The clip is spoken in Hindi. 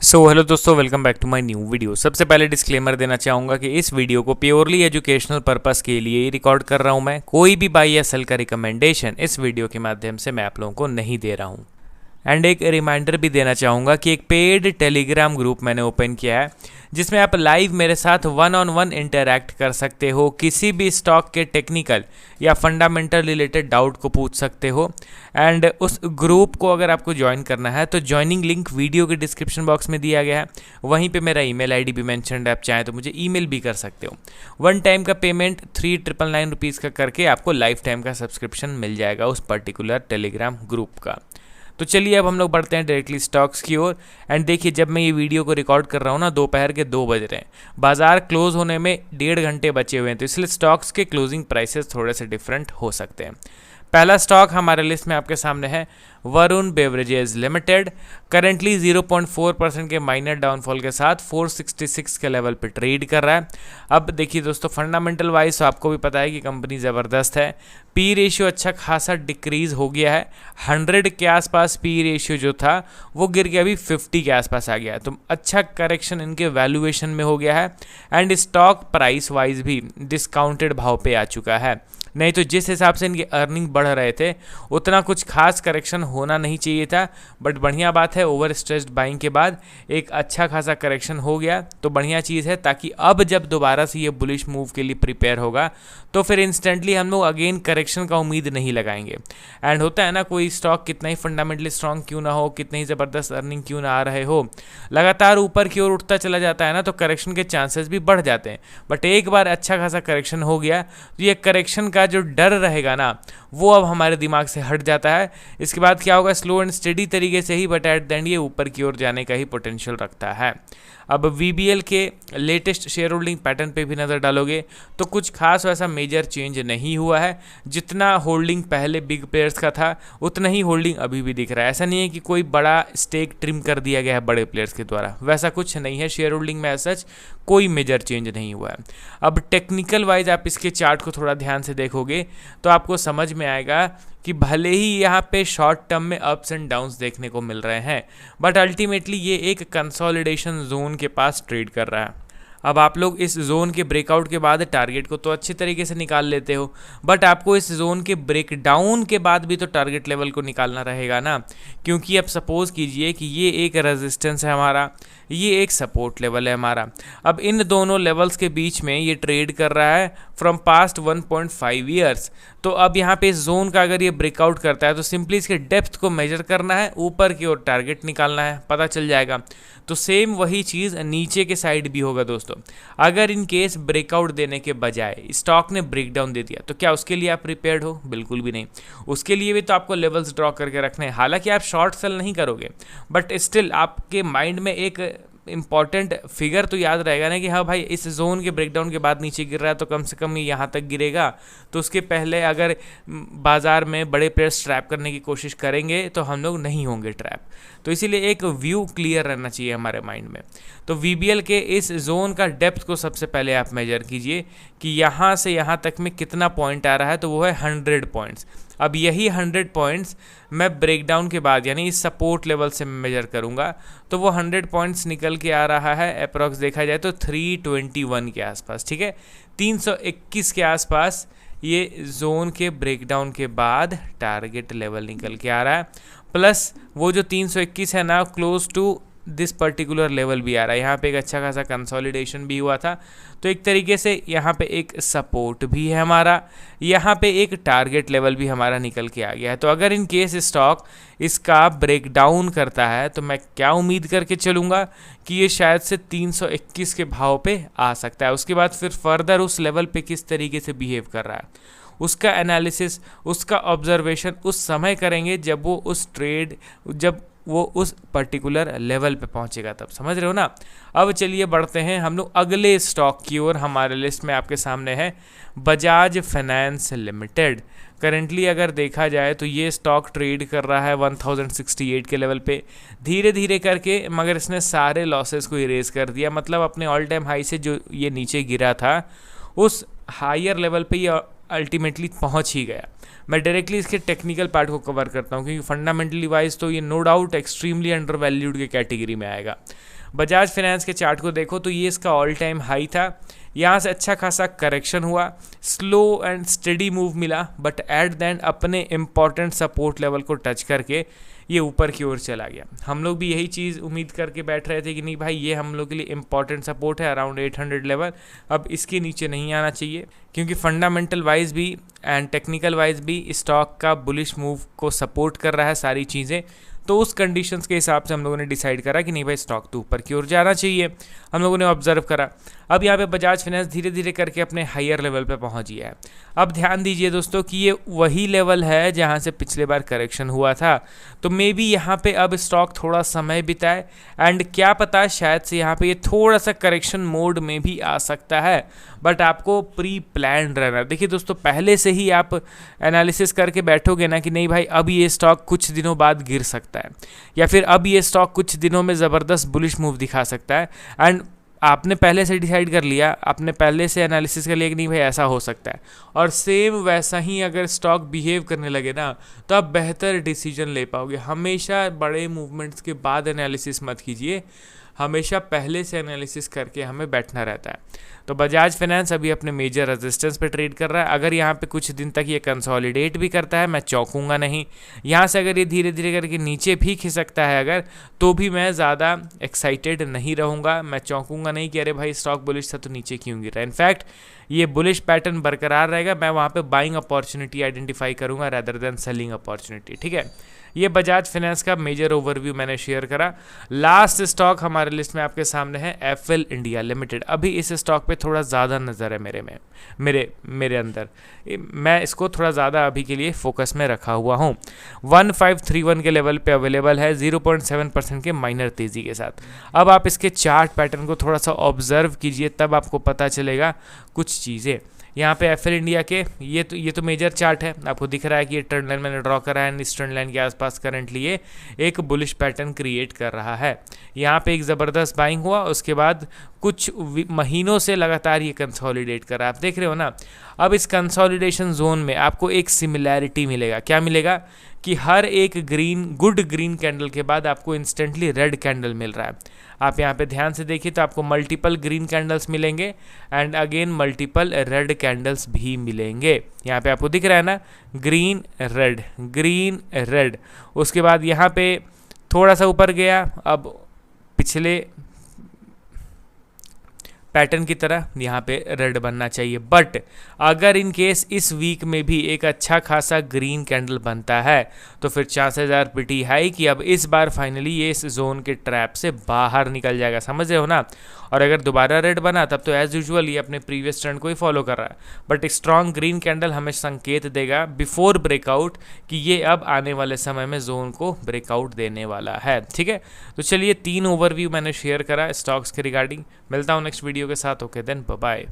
हेलो दोस्तों, welcome back to my new video. सबसे पहले डिस्क्लेमर देना चाहूँगा कि इस वीडियो को प्योरली एजुकेशनल पर्पस के लिए ही रिकॉर्ड कर रहा हूँ। मैं कोई भी बाई या सेल का रिकमेंडेशन इस वीडियो के माध्यम से मैं आप लोगों को नहीं दे रहा हूँ। एंड एक रिमाइंडर भी देना चाहूँगा कि एक पेड टेलीग्राम ग्रुप मैंने ओपन किया है, जिसमें आप लाइव मेरे साथ वन ऑन वन इंटरैक्ट कर सकते हो। किसी भी स्टॉक के टेक्निकल या फंडामेंटल रिलेटेड डाउट को पूछ सकते हो। एंड उस ग्रुप को अगर आपको ज्वाइन करना है तो ज्वाइनिंग लिंक वीडियो के डिस्क्रिप्शन बॉक्स में दिया गया है। वहीं पे मेरा ईमेल आईडी भी मेंशन्ड है, आप चाहें तो मुझे ईमेल भी कर सकते हो। वन टाइम का पेमेंट 3999 रुपीज़ का करके आपको लाइफ टाइम का सब्सक्रिप्शन मिल जाएगा उस पर्टिकुलर टेलीग्राम ग्रुप का। तो चलिए अब हम लोग बढ़ते हैं डायरेक्टली स्टॉक्स की ओर। एंड देखिए, जब मैं ये वीडियो को रिकॉर्ड कर रहा हूँ ना, दोपहर के 2 बज रहे हैं, बाजार क्लोज होने में 1.5 घंटे बचे हुए हैं, तो इसलिए स्टॉक्स के क्लोजिंग प्राइसेस थोड़े से डिफरेंट हो सकते हैं। पहला स्टॉक हमारे लिस्ट में आपके सामने है वरुण बेवरेजेस लिमिटेड। करेंटली 0.4% के माइनर डाउनफॉल के साथ 466 के लेवल पे ट्रेड कर रहा है। अब देखिए दोस्तों, फंडामेंटल वाइज तो आपको भी पता है कि कंपनी ज़बरदस्त है। पी रेशियो अच्छा खासा डिक्रीज हो गया है। 100 के आसपास पी रेशियो जो था वो गिर के अभी 50 के आसपास आ गया है, तो अच्छा करेक्शन इनके वैल्यूएशन में हो गया है। एंड स्टॉक प्राइस वाइज भी डिस्काउंटेड भाव पे आ चुका है। नहीं तो जिस हिसाब से इनके अर्निंग बढ़ रहे थे उतना कुछ खास करेक्शन होना नहीं चाहिए था। बट बढ़िया बात है, ओवर स्ट्रेस्ड बाइंग के बाद एक अच्छा खासा करेक्शन हो गया, तो बढ़िया चीज़ है। ताकि अब जब दोबारा से ये बुलिश मूव के लिए प्रिपेयर होगा तो फिर इंस्टेंटली हम लोग अगेन करेक्शन का उम्मीद नहीं लगाएंगे। एंड होता है ना, कोई स्टॉक कितना ही फंडामेंटली स्ट्रांग क्यों ना हो, कितनी ही ज़बरदस्त अर्निंग क्यों ना आ रहे हो, लगातार ऊपर की ओर उठता चला जाता है ना, तो करेक्शन के चांसेस भी बढ़ जाते हैं। बट एक बार अच्छा खासा करेक्शन हो गया तो ये करेक्शन का जो डर रहेगा ना, वो अब हमारे दिमाग से हट जाता है। इसके बाद क्या होगा, स्लो एंड स्टेडी तरीके से ही बट एट द एंड ये ऊपर की ओर जाने का ही पोटेंशियल रखता है। अब वीबीएल के लेटेस्ट शेयर होल्डिंग पैटर्न पे भी नज़र डालोगे तो कुछ खास वैसा मेजर चेंज नहीं हुआ है। जितना होल्डिंग पहले बिग प्लेयर्स का था उतना ही होल्डिंग अभी भी दिख रहा है। ऐसा नहीं है कि कोई बड़ा स्टेक ट्रिम कर दिया गया है बड़े प्लेयर्स के द्वारा, वैसा कुछ नहीं है। शेयर होल्डिंग में सच कोई मेजर चेंज नहीं हुआ है। अब टेक्निकल वाइज आप इसके चार्ट को थोड़ा ध्यान से देखोगे तो आपको समझ में आएगा कि भले ही यहाँ पे शॉर्ट टर्म में अप्स एंड डाउन्स देखने को मिल रहे हैं, बट अल्टीमेटली ये एक कंसोलिडेशन जोन के पास ट्रेड कर रहा है। अब आप लोग इस जोन के ब्रेकआउट के बाद टारगेट को तो अच्छी तरीके से निकाल लेते हो, बट आपको इस जोन के ब्रेकडाउन के बाद भी तो टारगेट लेवल को निकालना रहेगा ना। क्योंकि अब सपोज कीजिए कि ये एक रेजिस्टेंस है हमारा, ये एक सपोर्ट लेवल है हमारा। अब इन दोनों लेवल्स के बीच में ये ट्रेड कर रहा है फ्रॉम पास्ट 1.5 ईयर्स। तो अब यहाँ पे इस जोन का अगर ये ब्रेकआउट करता है तो सिंपली इसके डेप्थ को मेजर करना है, ऊपर की ओर टारगेट निकालना है, पता चल जाएगा। तो सेम वही चीज़ नीचे के साइड भी होगा दोस्तों। अगर इन केस ब्रेकआउट देने के बजाय स्टॉक ने ब्रेकडाउन दे दिया तो क्या उसके लिए आप प्रिपेयर्ड हो? बिल्कुल भी नहीं। उसके लिए भी तो आपको लेवल्स ड्रॉ करके रखने हैं। हालांकि आप शॉर्ट सेल नहीं करोगे, बट स्टिल आपके माइंड में एक इंपॉर्टेंट फिगर तो याद रहेगा ना कि हाँ भाई, इस जोन के ब्रेकडाउन के बाद नीचे गिर रहा है तो कम से कम ये यहाँ तक गिरेगा। तो उसके पहले अगर बाजार में बड़े प्लेयर्स ट्रैप करने की कोशिश करेंगे तो हम लोग नहीं होंगे ट्रैप। तो इसीलिए एक व्यू क्लियर रहना चाहिए हमारे माइंड में। तो वीबीएल के इस जोन का डेप्थ को सबसे पहले आप मेजर कीजिए कि यहाँ से यहाँ तक में कितना पॉइंट आ रहा है, तो वो है 100 पॉइंट्स। अब यही 100 पॉइंट्स मैं ब्रेकडाउन के बाद यानी इस सपोर्ट लेवल से मेजर करूंगा तो वो 100 पॉइंट्स निकल के आ रहा है अप्रॉक्स देखा जाए तो 321 के आसपास। ठीक है, 321 के आसपास ये जोन के ब्रेकडाउन के बाद टारगेट लेवल निकल के आ रहा है। प्लस वो जो 321 है ना, close to this particular level भी आ रहा है। यहाँ पे एक अच्छा खासा कंसोलिडेशन भी हुआ था, तो एक तरीके से यहाँ पे एक सपोर्ट भी है हमारा, यहाँ पे एक टारगेट लेवल भी हमारा निकल के आ गया है। तो अगर इन केस स्टॉक इसका ब्रेकडाउन करता है तो मैं क्या उम्मीद करके चलूँगा कि ये शायद से 321 के भाव पे आ सकता है। उसके बाद फिर फर्दर उस लेवल पे किस तरीके से बिहेव कर रहा है उसका एनालिसिस, उसका ऑब्जर्वेशन उस समय करेंगे जब वो उस पर्टिकुलर लेवल पे पहुंचेगा, तब समझ रहे हो ना। अब चलिए बढ़ते हैं हम लोग अगले स्टॉक की ओर। हमारे लिस्ट में आपके सामने है बजाज फाइनेंस लिमिटेड। करेंटली अगर देखा जाए तो ये स्टॉक ट्रेड कर रहा है 1068 के लेवल पे धीरे धीरे करके, मगर इसने सारे लॉसेस को इरेज कर दिया। मतलब अपने ऑल टाइम हाई से जो ये नीचे गिरा था उस हायर लेवल पे ये अल्टीमेटली पहुंच ही गया। मैं डायरेक्टली इसके टेक्निकल पार्ट को कवर करता हूँ, क्योंकि फंडामेंटली वाइज तो ये no doubt extremely undervalued के कैटेगरी में आएगा। बजाज फाइनेंस के चार्ट को देखो तो ये इसका ऑल टाइम हाई था, यहाँ से अच्छा खासा करेक्शन हुआ, स्लो एंड स्टेडी मूव मिला, बट एट द एंड अपने इंपॉर्टेंट सपोर्ट लेवल को टच करके ये ऊपर की ओर चला गया। हम लोग भी यही चीज़ उम्मीद करके बैठ रहे थे कि नहीं भाई ये हम लोग के लिए इंपॉर्टेंट सपोर्ट है अराउंड 800 लेवल, अब इसके नीचे नहीं आना चाहिए, क्योंकि फंडामेंटल वाइज भी एंड टेक्निकल वाइज भी स्टॉक का बुलिश मूव को सपोर्ट कर रहा है सारी चीज़ें। तो उस कंडीशंस के हिसाब से हम लोगों ने डिसाइड करा कि नहीं भाई स्टॉक तो ऊपर की ओर जाना चाहिए। हम लोगों ने ऑब्जर्व करा, अब यहाँ पे बजाज फाइनेंस धीरे धीरे करके अपने हायर लेवल पे पहुँच गया है। अब ध्यान दीजिए दोस्तों कि ये वही लेवल है जहाँ से पिछले बार करेक्शन हुआ था, तो मे बी यहाँ पे अब स्टॉक थोड़ा समय बिताए एंड क्या पता शायद से यहाँ पे ये थोड़ा सा करेक्शन मोड में भी आ सकता है, बट आपको प्री प्लान रहना। देखिए दोस्तों, पहले से ही आप एनालिसिस करके बैठोगे ना कि नहीं भाई अब ये स्टॉक कुछ दिनों बाद गिर सकता है, या फिर अब ये स्टॉक कुछ दिनों में ज़बरदस्त बुलिश मूव दिखा सकता है, एंड आपने पहले से डिसाइड कर लिया, आपने पहले से एनालिसिस कर लिया कि नहीं भाई ऐसा हो सकता है, और सेम वैसा ही अगर स्टॉक बिहेव करने लगे ना तो आप बेहतर डिसीजन ले पाओगे। हमेशा बड़े मूवमेंट्स के बाद एनालिसिस मत कीजिए, हमेशा पहले से एनालिसिस करके हमें बैठना रहता है। तो बजाज फाइनेंस अभी अपने मेजर रेजिस्टेंस पे ट्रेड कर रहा है। अगर यहाँ पे कुछ दिन तक ये कंसोलिडेट भी करता है मैं चौंकूंगा नहीं। यहाँ से अगर ये धीरे धीरे करके नीचे भी खिसकता है अगर, तो भी मैं ज़्यादा एक्साइटेड नहीं रहूँगा, मैं चौंकूंगा नहीं कि अरे भाई स्टॉक बुलिश था तो नीचे क्यों गिरा। इनफैक्ट ये बुलिश पैटर्न बरकरार रहेगा, मैं वहाँ पे बाइंग अपॉर्चुनिटी आइडेंटिफाई करूँगा रैदर देन सेलिंग अपॉर्चुनिटी। ठीक है, ये बजाज फाइनेंस का मेजर ओवरव्यू मैंने शेयर करा। लास्ट स्टॉक हमारे लिस्ट में आपके सामने है एफएल इंडिया लिमिटेड। अभी इस स्टॉक पे थोड़ा ज़्यादा नज़र है मेरे अंदर, मैं इसको थोड़ा ज़्यादा अभी के लिए फोकस में रखा हुआ हूँ। 1531 के लेवल पे अवेलेबल है 0.7% के माइनर तेज़ी के साथ। अब आप इसके चार्ट पैटर्न को थोड़ा सा ऑब्जर्व कीजिए, तब आपको पता चलेगा कुछ चीज़ें। यहाँ पे एफएल इंडिया के ये तो मेजर चार्ट है, आपको दिख रहा है कि ये ट्रेंड लाइन मैंने ड्रॉ करा है, इस ट्रेंड लाइन के आसपास करंटली ये एक बुलिश पैटर्न क्रिएट कर रहा है। यहाँ पे एक ज़बरदस्त बाइंग हुआ, उसके बाद कुछ महीनों से लगातार ये कंसोलिडेट कर रहा है, आप देख रहे हो ना। अब इस कंसोलिडेशन जोन में आपको एक सिमिलैरिटी मिलेगा, क्या मिलेगा कि हर एक गुड ग्रीन कैंडल के बाद आपको इंस्टेंटली रेड कैंडल मिल रहा है। आप यहाँ पे ध्यान से देखिए तो आपको मल्टीपल ग्रीन कैंडल्स मिलेंगे and again multiple red candles भी मिलेंगे। यहाँ पे आपको दिख रहा है ना, ग्रीन रेड। उसके बाद यहाँ पे थोड़ा सा ऊपर गया, अब पिछले पैटर्न की तरह यहाँ पे रेड बनना चाहिए, बट अगर इन केस इस वीक में भी एक अच्छा खासा ग्रीन कैंडल बनता है तो फिर चांसेस आर प्रीटी हाई कि अब इस बार फाइनली ये इस जोन के ट्रैप से बाहर निकल जाएगा, समझ रहे हो ना। और अगर दोबारा रेड बना तब तो एज यूजुअल ये अपने प्रीवियस ट्रेंड को ही फॉलो कर रहा है, बट स्ट्रॉन्ग ग्रीन कैंडल हमें संकेत देगा बिफोर ब्रेकआउट कि ये अब आने वाले समय में जोन को ब्रेकआउट देने वाला है। ठीक है, तो चलिए 3 ओवरव्यू मैंने शेयर करा स्टॉक्स के रिगार्डिंग। मिलता हूँ नेक्स्ट वीडियो के साथ, ओके देन बाय बाय।